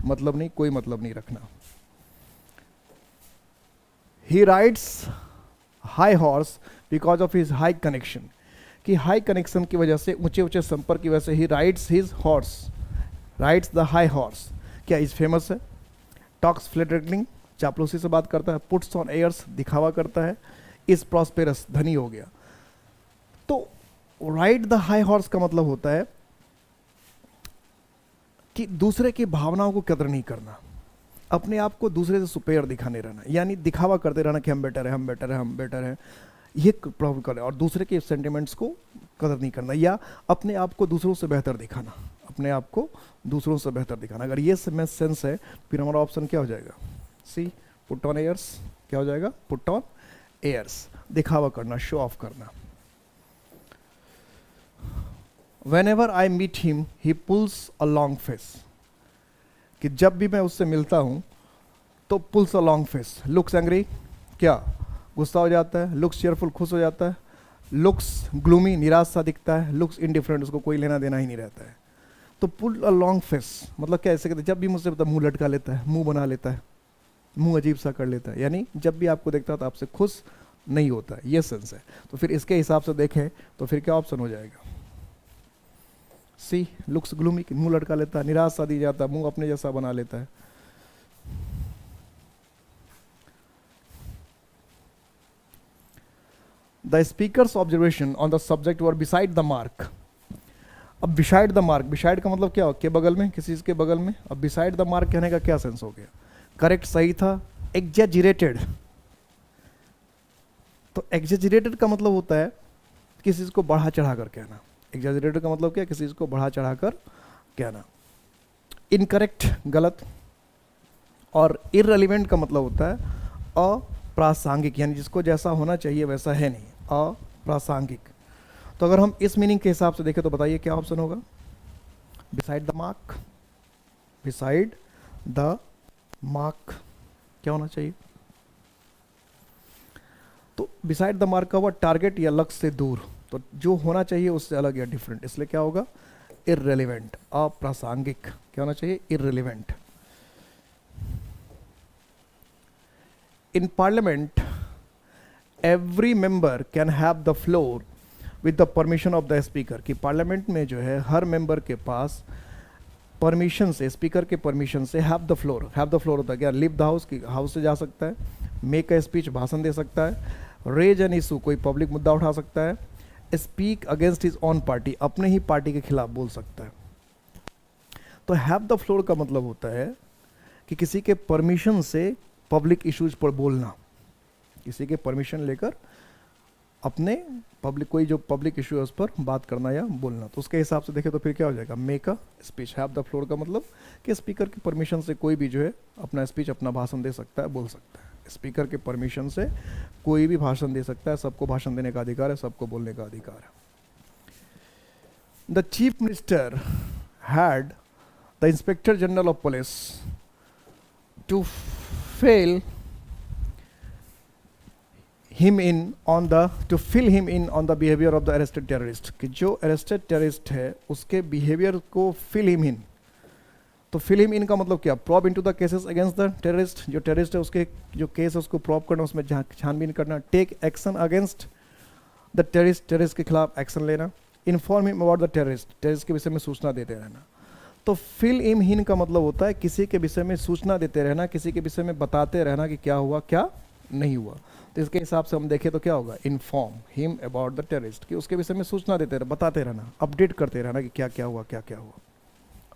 मतलब नहीं, कोई मतलब नहीं रखना। He rides high horse because of his high connection, कि हाई कनेक्शन की वजह से, ऊंचे ऊंचे संपर्क की वजह से he rides his horse, rides the high horse, क्या इज फेमस है। टॉक्स फ्लैटरिंग, चापलूसी से बात करता है। पुट्स ऑन एयर्स, दिखावा करता है। इज प्रॉस्पेरस, धनी हो गया। तो राइड द हाई हॉर्स का मतलब होता है कि दूसरे की भावनाओं को कदर नहीं करना, अपने आप को दूसरे से सुपेरियर दिखाने रहना, यानी दिखावा करते रहना कि हम बेटर है, हम बेटर है, हम बेटर है, ये प्रॉब्लम कर, और दूसरे के सेंटिमेंट्स को कदर नहीं करना, या अपने आप को दूसरों से बेहतर दिखाना, अपने आप को दूसरों से बेहतर दिखाना। अगर ये सेंस है फिर हमारा ऑप्शन क्या हो जाएगा, सी, पुट ऑन एयर्स। क्या हो जाएगा, पुट ऑन एयर्स, दिखावा करना, शो ऑफ करना। Whenever I meet him, he pulls a long face, कि जब भी मैं उससे मिलता हूं तो pools a long face. Looks angry, क्या गुस्सा हो जाता है। लुक्स चेयरफुल, खुश हो जाता है। लुक्स ग्लूमी, निराश सा दिखता है। लुक्स इनडिफरेंट, उसको कोई लेना देना ही नहीं रहता है। तो पुल अ लॉन्ग फेस मतलब क्या, ऐसे कहते हैं जब भी मुझसे पता मुंह लटका लेता है, मुंह बना लेता है, मुंह अजीब सा कर लेता है, यानी जब भी आपको देखता है तो आपसे खुश नहीं होता है, ये सेंस है। तो फिर इसके हिसाब से देखें तो फिर क्या ऑप्शन हो जाएगा, सी, लुक्स ग्लूमी, मुंह लटका लेता है, निराश सा दी जाता है, मुंह अपने जैसा बना लेता है। The speakers observation on the subject were beside the mark. अब बिसाइड द मार्क, बिसाइड का मतलब क्या हो, के बगल में, किसी के बगल में। अब बिसाइड द मार्क कहने का क्या सेंस हो गया, करेक्ट, सही था। एग्जेजरेटेड, तो एग्जेजरेटेड का मतलब होता है किसी चीज को बढ़ा चढ़ा कर कहना। एग्जेजरेटेड का मतलब क्या, किसी चीज को बढ़ा चढ़ा कर कहना। इनकरेक्ट, गलत। और इररिलेवेंट का मतलब होता है अप्रासंगिक, यानी जिसको जैसा होना चाहिए वैसा है नहीं, अप्रासंगिक। तो अगर हम इस मीनिंग के हिसाब से देखें तो बताइए क्या ऑप्शन होगा, beside the mark, beside the mark क्या होना चाहिए। तो बिसाइड द मार्क का हुआ टारगेट या लक्ष्य से दूर, तो जो होना चाहिए उससे अलग या डिफरेंट, इसलिए क्या होगा, इररिलेवेंट, अप्रासंगिक। क्या होना चाहिए, irrelevant. In parliament every member can have the floor with the permission of the speaker, कि पार्लियामेंट में जो है हर मेंबर के पास परमिशन से, स्पीकर के परमिशन से have the floor, have the floor होता है क्या, लीव द हाउस, की हाउस से जा सकता है। मेक अ स्पीच, भाषण दे सकता है। रेज एन इशू, कोई पब्लिक मुद्दा उठा सकता है। Speak against his on party, अपने ही पार्टी के खिलाफ बोल सकता है। तो हैव द फ्लोर का मतलब होता है कि किसी के परमिशन से पब्लिक इश्यूज पर बोलना, किसी के परमिशन लेकर अपने पब्लिक, कोई जो पब्लिक इशू है उस पर बात करना या बोलना। तो उसके हिसाब से देखें तो फिर क्या हो जाएगा, make a speech. Have the floor का मतलब कि स्पीकर की परमिशन से कोई भी जो है अपना स्पीच, अपना भाषण दे सकता है, बोल सकता है। स्पीकर के परमिशन से कोई भी भाषण दे सकता है, सबको भाषण देने का अधिकार है, सबको बोलने का अधिकार है। The chief minister had the inspector general of police to fill him in on the to fill him in on the behavior of the arrested terrorist, कि जो arrested terrorist है उसके behavior को fill him in। तो fill him in का मतलब क्या, probe into the cases against the terrorist, जो terrorist है उसके जो केस है उसको probe करना, उसमें छानबीन करना। take action against the terrorist, terrorist के खिलाफ एक्शन लेना। inform him about the terrorist, terrorist के विषय में सूचना देते रहना। तो fill him in का मतलब होता है किसी के विषय में सूचना देते रहना, किसी के विषय में बताते रहना कि क्या हुआ क्या नहीं हुआ। तो इसके हिसाब से हम देखें तो क्या होगा, inform him about the terrorist, कि उसके विषय में सूचना देते रहना, बताते रहना, अपडेट करते रहना कि क्या क्या हुआ, क्या क्या हुआ,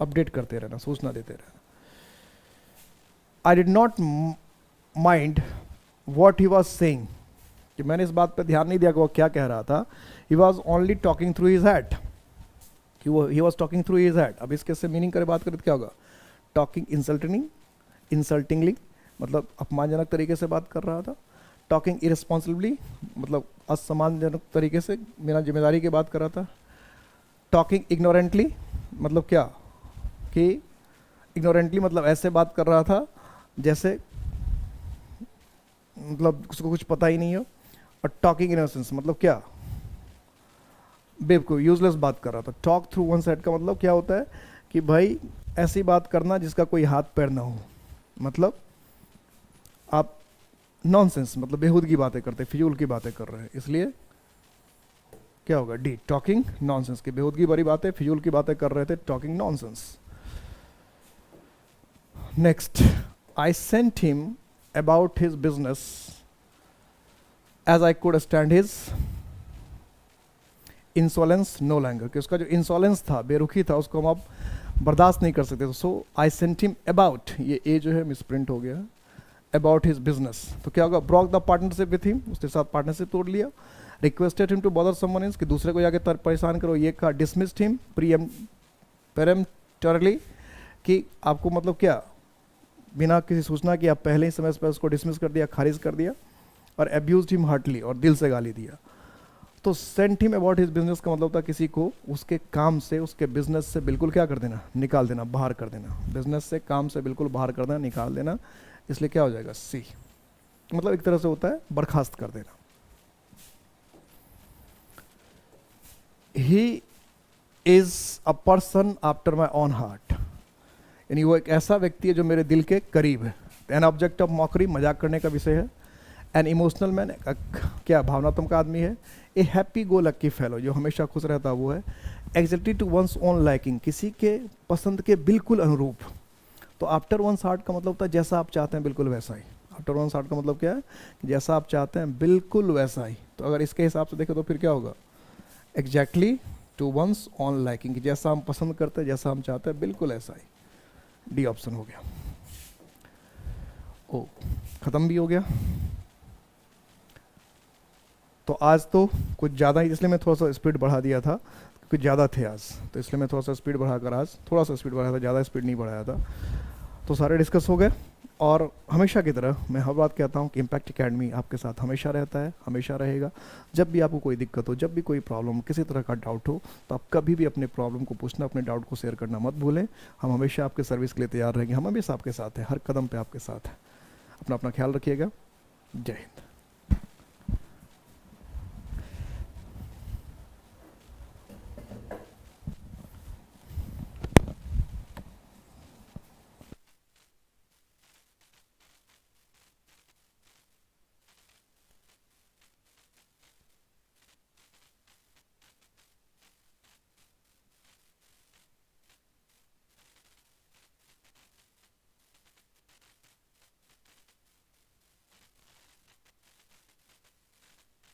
अपडेट करते रहना, सूचना देते रहना। I did not mind what he was saying, कि मैंने इस बात पर ध्यान नहीं दिया कि वो क्या कह रहा था। He was only talking through his hat, he was talking through his hat. अब इसके से मीनिंग करे बात करें तो क्या होगा, टॉकिंग इंसल्टिंगली मतलब अपमानजनक तरीके से बात कर रहा था। टॉकिंग इरेस्पॉन्सिबली मतलब असम्मानजनक तरीके से बिना जिम्मेदारी की बात कर रहा था। टॉकिंग इग्नोरेंटली मतलब क्या, कि इग्नोरेंटली मतलब ऐसे बात कर रहा था जैसे मतलब उसको कुछ पता ही नहीं हो। और टॉकिंग इनोसेंस मतलब क्या, बेवकूफ, यूजलेस बात कर रहा था। टॉक थ्रू वन साइड का मतलब क्या होता है कि भाई ऐसी बात करना जिसका कोई हाथ पैर ना हो, मतलब आप नॉनसेंस मतलब बेहूदगी बातें करते, फिजूल की बातें कर रहे हैं, इसलिए क्या होगा? डी, टॉकिंग नॉनसेंस की बेहूदगी भरी बातें, फिजूल की बातें कर रहे थे, talking nonsense. Next, I sent him about his business as I could stand his insolence no longer, कि उसका जो इंसोलेंस था, बेरुखी था, उसको हम अब बर्दाश्त नहीं कर सकते। सो आई सेंट हिम अबाउट, ये ए जो है मिसप्रिंट हो गया, अबाउट हिज बिजनेस। तो क्या होगा? Broke the partnership with him, उसके साथ पार्टनरशिप तोड़ लिया। Requested him to bother someone else, कि दूसरे को जाके परेशान करो, ये कहा। डिसमिस्ड हिम पेरेम्पटरली, कि आपको मतलब क्या, बिना किसी सूचना की आप पहले ही समय पर उसको डिसमिस कर दिया, खारिज कर दिया। और अब्यूज्ड हिम हार्टली, और दिल से गाली दिया। तो Saint him about his business का मतलब था किसी को उसके काम से, उसके बिजनेस से बिल्कुल क्या कर देना? निकाल देना, बाहर कर देना। बिजनेस से, काम से बिल्कुल बाहर कर देना, निकाल देना। इसलिए क्या हो जाएगा? सी, मतलब एक तरह से होता है बर्खास्त कर देना। He is a person after my own heart, यानी वो एक ऐसा व्यक्ति है जो मेरे दिल के करीब है। एन ऑब्जेक्ट ऑफ मॉकरी, मजाक करने का विषय है। एन इमोशनल मैन, क्या भावनात्मक आदमी है। ए हैप्पी गो लक्की फेलो, जो हमेशा खुश रहता वो है। Exactly to one's own liking, किसी के पसंद के बिल्कुल अनुरूप। तो आफ्टर वंस हार्ट का मतलब होता है जैसा आप चाहते हैं बिल्कुल वैसा ही। आफ्टर वंस हार्ट का मतलब क्या है? जैसा आप चाहते हैं बिल्कुल वैसा ही। तो अगर इसके हिसाब से देखें तो फिर क्या होगा? Exactly to one's own liking, जैसा हम पसंद करते हैं, जैसा हम चाहते हैं बिल्कुल ऐसा ही। डी ऑप्शन हो गया। ओ, खत्म भी हो गया। तो आज तो कुछ ज़्यादा ही, इसलिए मैं थोड़ा सा स्पीड बढ़ा दिया था, कुछ ज़्यादा थे आज, तो इसलिए मैं थोड़ा सा स्पीड बढ़ाकर आज थोड़ा सा स्पीड बढ़ाया था, ज़्यादा स्पीड नहीं बढ़ाया था। तो सारे डिस्कस हो गए। और हमेशा की तरह मैं हर बात कहता हूँ कि इम्पैक्ट एकेडमी आपके साथ हमेशा रहता है, हमेशा रहेगा। जब भी आपको कोई दिक्कत हो, जब भी कोई प्रॉब्लम, किसी तरह का डाउट हो, तो आप कभी भी अपने प्रॉब्लम को पूछना, अपने डाउट को शेयर करना मत भूलें। हम हमेशा आपके सर्विस के लिए तैयार रहेंगे, हम हमेशा आपके साथ हैं, हर कदम पर आपके साथ हैं। अपना ख्याल रखिएगा। जय हिंद।